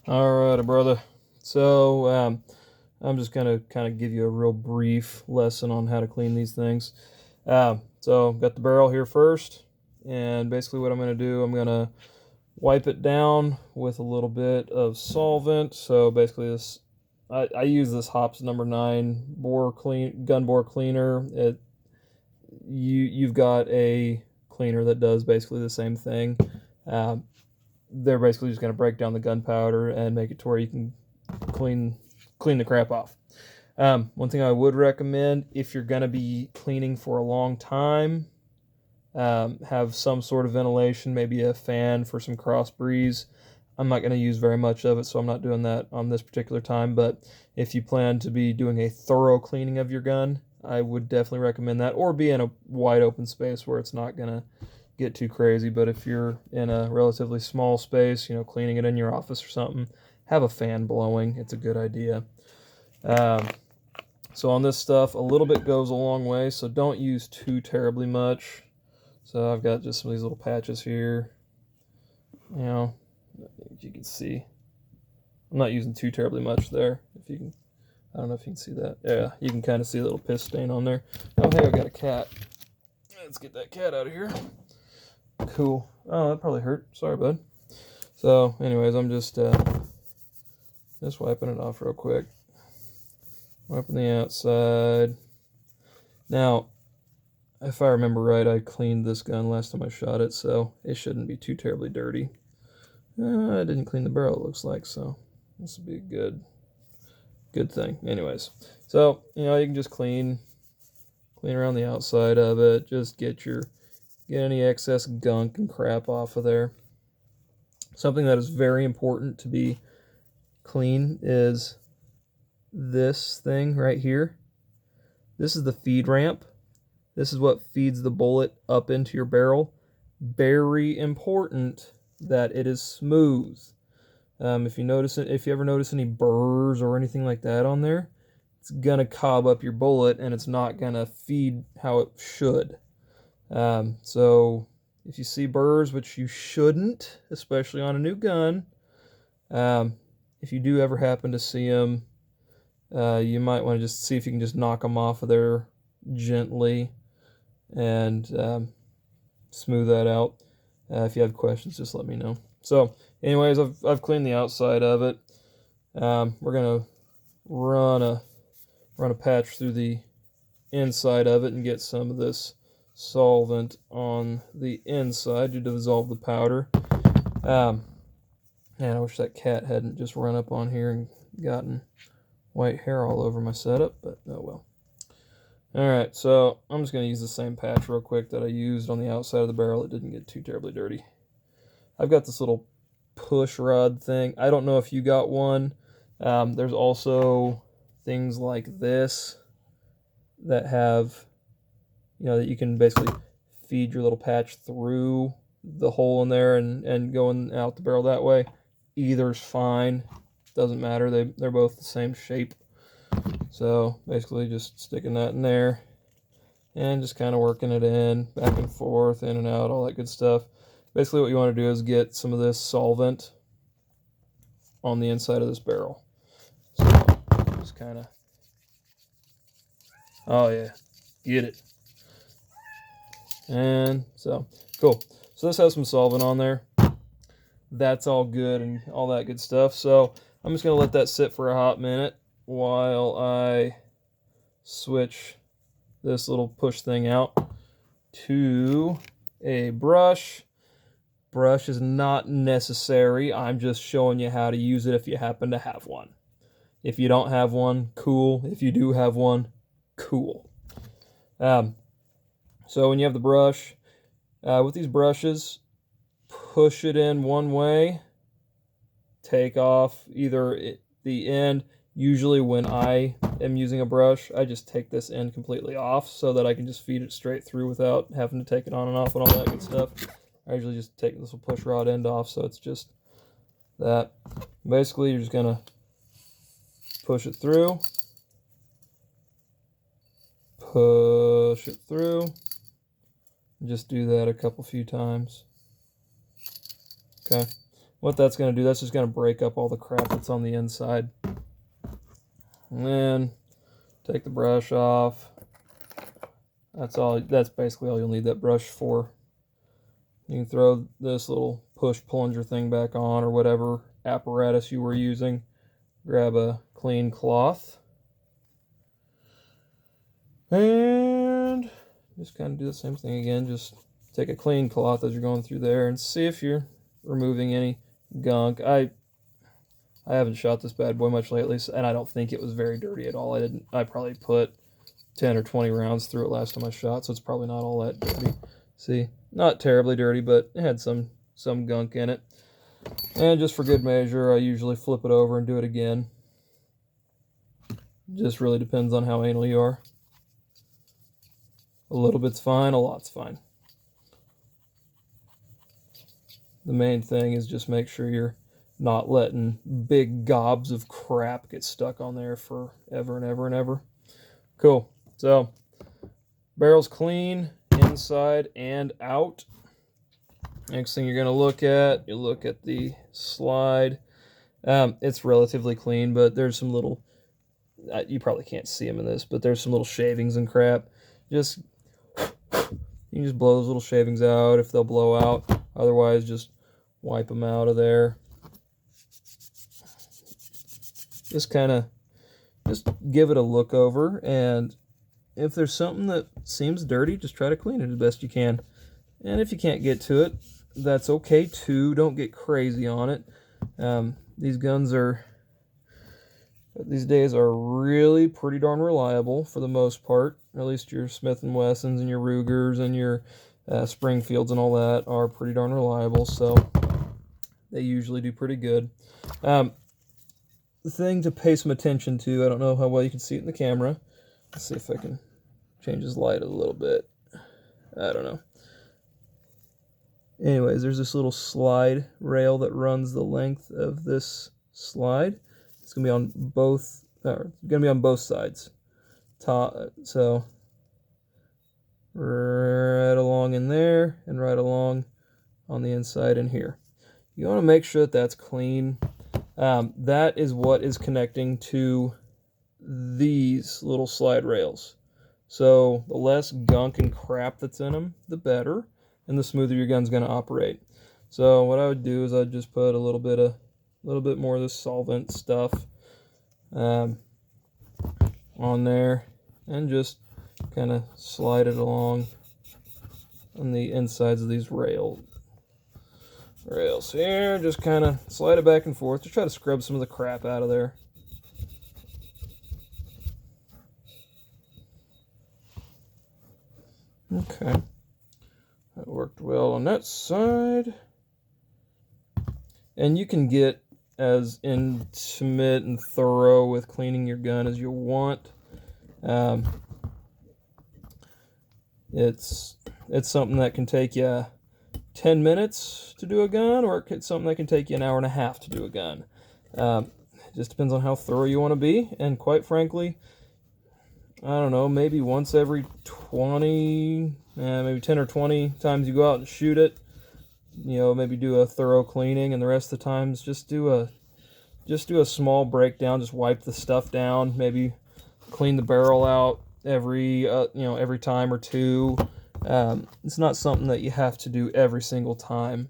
All right, brother. So I'm just gonna kind of give you a real brief lesson on how to clean these things. So I've got the barrel here first, and basically what I'm gonna do, I'm gonna wipe it down with a little bit of solvent. So basically this, I use this Hops number 9 gun bore cleaner. You've got a cleaner that does basically the same thing. Um, they're basically just going to break down the gunpowder and make it to where you can clean clean the crap off. One thing I would recommend if you're going to be cleaning for a long time, have some sort of ventilation, maybe a fan for some cross breeze. I'm not going to use very much of it, so I'm not doing that on this particular time. But if you plan to be doing a thorough cleaning of your gun, I would definitely recommend that, or be in a wide open space where it's not going to get too crazy. But if you're in a relatively small space, cleaning it in your office or something, have a fan blowing. It's a good idea. Um, so on this stuff, a little bit goes a long way, so don't use too terribly much. So I've got just some of these little patches here. You can see. I'm not using too terribly much there. If you can, I don't know if you can see that. Yeah, you can kind of see a little piss stain on there. Oh, hey, I got a cat. Let's get that cat out of here. Cool. Oh, that probably hurt. Sorry, bud. So, anyways, I'm just wiping it off real quick. Wiping the outside. Now, if I remember right, I cleaned this gun last time I shot it, so it shouldn't be too terribly dirty. I didn't clean the barrel, it looks like, so this would be a good thing. Anyways, so you can just clean around the outside of it. Just get any excess gunk and crap off of there. Something that is very important to be clean is this thing right here. This is the feed ramp. This is what feeds the bullet up into your barrel. Very important that it is smooth. If you ever notice any burrs or anything like that on there, it's gonna cob up your bullet and it's not gonna feed how it should. So if you see burrs, which you shouldn't, especially on a new gun, if you do ever happen to see them, you might want to just see if you can just knock them off of there gently and smooth that out. If you have questions, just let me know. So, anyways, I've cleaned the outside of it. We're gonna run a patch through the inside of it and get some of this solvent on the inside to dissolve the powder. And I wish that cat hadn't just run up on here and gotten white hair all over my setup, but oh well. Alright, so I'm just going to use the same patch real quick that I used on the outside of the barrel. It didn't get too terribly dirty. I've got this little push rod thing. I don't know if you got one. There's also things like this that have, that you can basically feed your little patch through the hole in there and going out the barrel that way. Either's fine. Doesn't matter. They're both the same shape. So basically just sticking that in there and just kind of working it in, back and forth, in and out, all that good stuff. Basically what you want to do is get some of this solvent on the inside of this barrel. So just kind of, oh yeah, get it. And so, cool. So this has some solvent on there. That's all good and all that good stuff. So I'm just going to let that sit for a hot minute while I switch this little push thing out to a brush. Brush is not necessary. I'm just showing you how to use it if you happen to have one. If you don't have one, cool. If you do have one, cool. So when you have the brush, with these brushes, push it in one way, take off either the end. Usually when I am using a brush, I just take this end completely off so that I can just feed it straight through without having to take it on and off and all that good stuff. I usually just take this little push rod end off, so it's just that. Basically, you're just going to push it through, push it through, and just do that a few times. Okay. what that's going to do, that's just going to break up all the crap that's on the inside. And then take the brush off. That's basically all you'll need that brush for. You can throw this little push plunger thing back on, or whatever apparatus you were using. Grab a clean cloth. And just kind of do the same thing again. Just take a clean cloth as you're going through there and see if you're removing any gunk. I haven't shot this bad boy much lately, and I don't think it was very dirty at all. I probably put 10 or 20 rounds through it last time I shot, so it's probably not all that dirty. See, not terribly dirty, but it had some gunk in it. And just for good measure, I usually flip it over and do it again. Just really depends on how anal you are. A little bit's fine, a lot's fine. The main thing is just make sure you're not letting big gobs of crap get stuck on there forever and ever and ever. Cool. So, barrel's clean inside and out. Next thing you're going to look at, you look at the slide. It's relatively clean, but there's some little, you probably can't see them in this, but there's some little shavings and crap. You can just blow those little shavings out if they'll blow out. Otherwise, just wipe them out of there. Just give it a look over, and if there's something that seems dirty, just try to clean it as best you can. And if you can't get to it, that's okay too. Don't get crazy on it. These guns these days are really pretty darn reliable for the most part. At least your Smith & Wessons and your Rugers and your Springfields and all that are pretty darn reliable, so they usually do pretty good. The thing to pay some attention to, I don't know how well you can see it in the camera. Let's see if I can change his light a little bit. I don't know. Anyways, there's this little slide rail that runs the length of this slide. It's gonna be on both sides. So right along in there and right along on the inside in here. You want to make sure that that's clean. That is what is connecting to these little slide rails. So the less gunk and crap that's in them, the better, and the smoother your gun's going to operate. So what I would do is I'd just put a little bit more of this solvent stuff on there, and just kind of slide it along on the insides of these rails here. Just kind of slide it back and forth to try to scrub some of the crap out of there. Okay, that worked well on that side. And you can get as intimate and thorough with cleaning your gun as you want. It's something that can take you 10 minutes to do a gun, or it's something that can take you an hour and a half to do a gun. It just depends on how thorough you want to be, and quite frankly, I don't know, maybe once every 20, maybe 10 or 20 times you go out and shoot it, maybe do a thorough cleaning, and the rest of the times just do a small breakdown, just wipe the stuff down, maybe clean the barrel out every time or two. It's not something that you have to do every single time,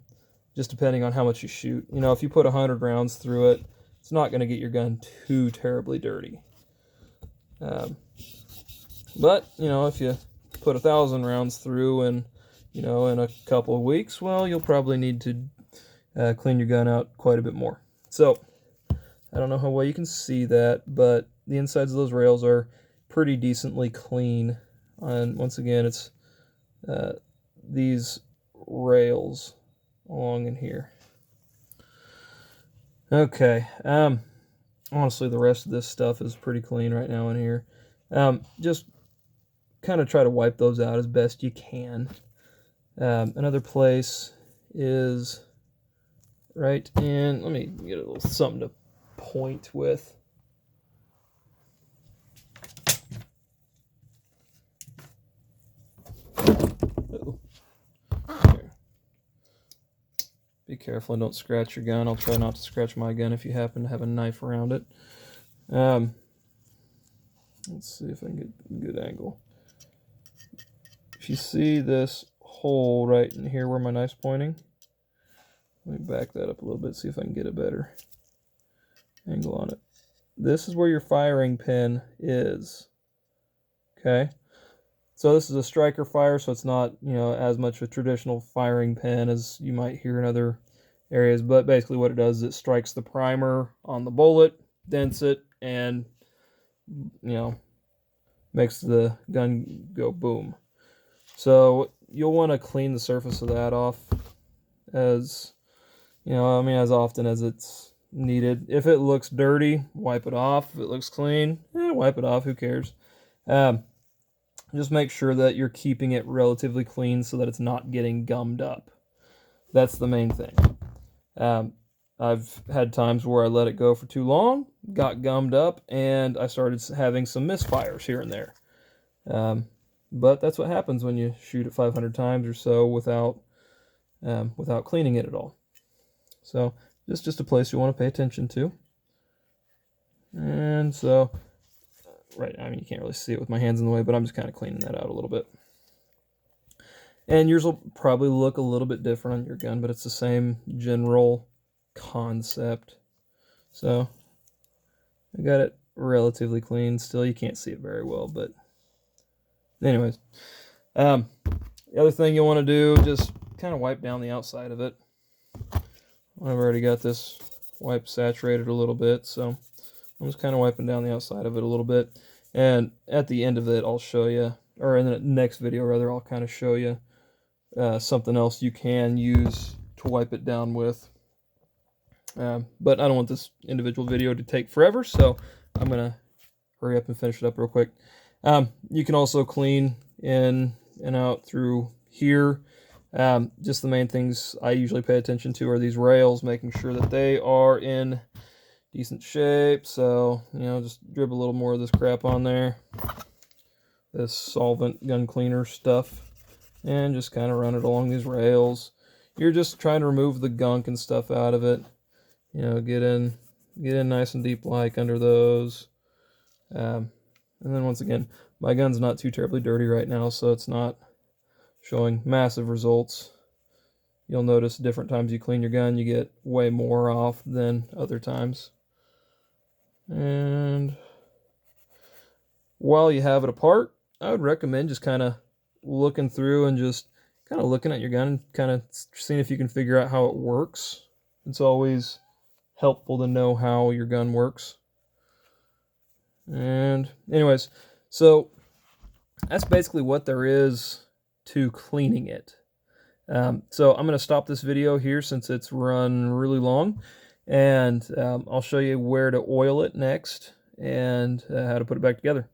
just depending on how much you shoot. If you put 100 rounds through it, it's not going to get your gun too terribly dirty. But, if you put 1,000 rounds through and, in a couple of weeks, well, you'll probably need to clean your gun out quite a bit more. So, I don't know how well you can see that, but the insides of those rails are pretty decently clean. And once again, it's these rails along in here. Okay. Honestly, the rest of this stuff is pretty clean right now in here. Just kind of try to wipe those out as best you can. Another place is right in, let me get a little something to point with. be careful and don't scratch your gun. I'll try not to scratch my gun if you happen to have a knife around it. Let's see if I can get a good angle. If you see this hole right in here where my knife's pointing, let me back that up a little bit, see if I can get a better angle on it. This is where your firing pin is. Okay, so this is a striker fire, so it's not, you know, as much a traditional firing pin as you might hear in other areas, but basically what it does is it strikes the primer on the bullet, dents it, and, you know, makes the gun go boom. So you'll want to clean the surface of that off as, you know, I mean, as often as it's needed. If it looks dirty, wipe it off. If it looks clean, wipe it off. Who cares? Just make sure that you're keeping it relatively clean so that it's not getting gummed up. That's the main thing. I've had times where I let it go for too long, got gummed up, and I started having some misfires here and there. But that's what happens when you shoot it 500 times or so without cleaning it at all. So this is just a place you want to pay attention to. And so, right, I mean, you can't really see it with my hands in the way, but I'm just kind of cleaning that out a little bit. And yours will probably look a little bit different on your gun, but it's the same general concept. So I got it relatively clean. Still, you can't see it very well, but anyways. The other thing you want to do, just kind of wipe down the outside of it. I've already got this wipe saturated a little bit, so I'm just kind of wiping down the outside of it a little bit. And at the end of it, I'll show you, or in the next video rather, I'll kind of show you something else you can use to wipe it down with. But I don't want this individual video to take forever, so I'm going to hurry up and finish it up real quick. You can also clean in and out through here. Just the main things I usually pay attention to are these rails, making sure that they are in decent shape. So, you know, just drip a little more of this crap on there, this solvent gun cleaner stuff, and just kind of run it along these rails. You're just trying to remove the gunk and stuff out of it. You know, get in nice and deep like under those. And then once again, my gun's not too terribly dirty right now, so it's not showing massive results. You'll notice different times you clean your gun, you get way more off than other times. And while you have it apart, I would recommend just kind of looking through and just kind of looking at your gun and kind of seeing if you can figure out how it works. It's always helpful to know how your gun works. And anyways, so that's basically what there is to cleaning it. So I'm going to stop this video here since it's run really long, and I'll show you where to oil it next and how to put it back together.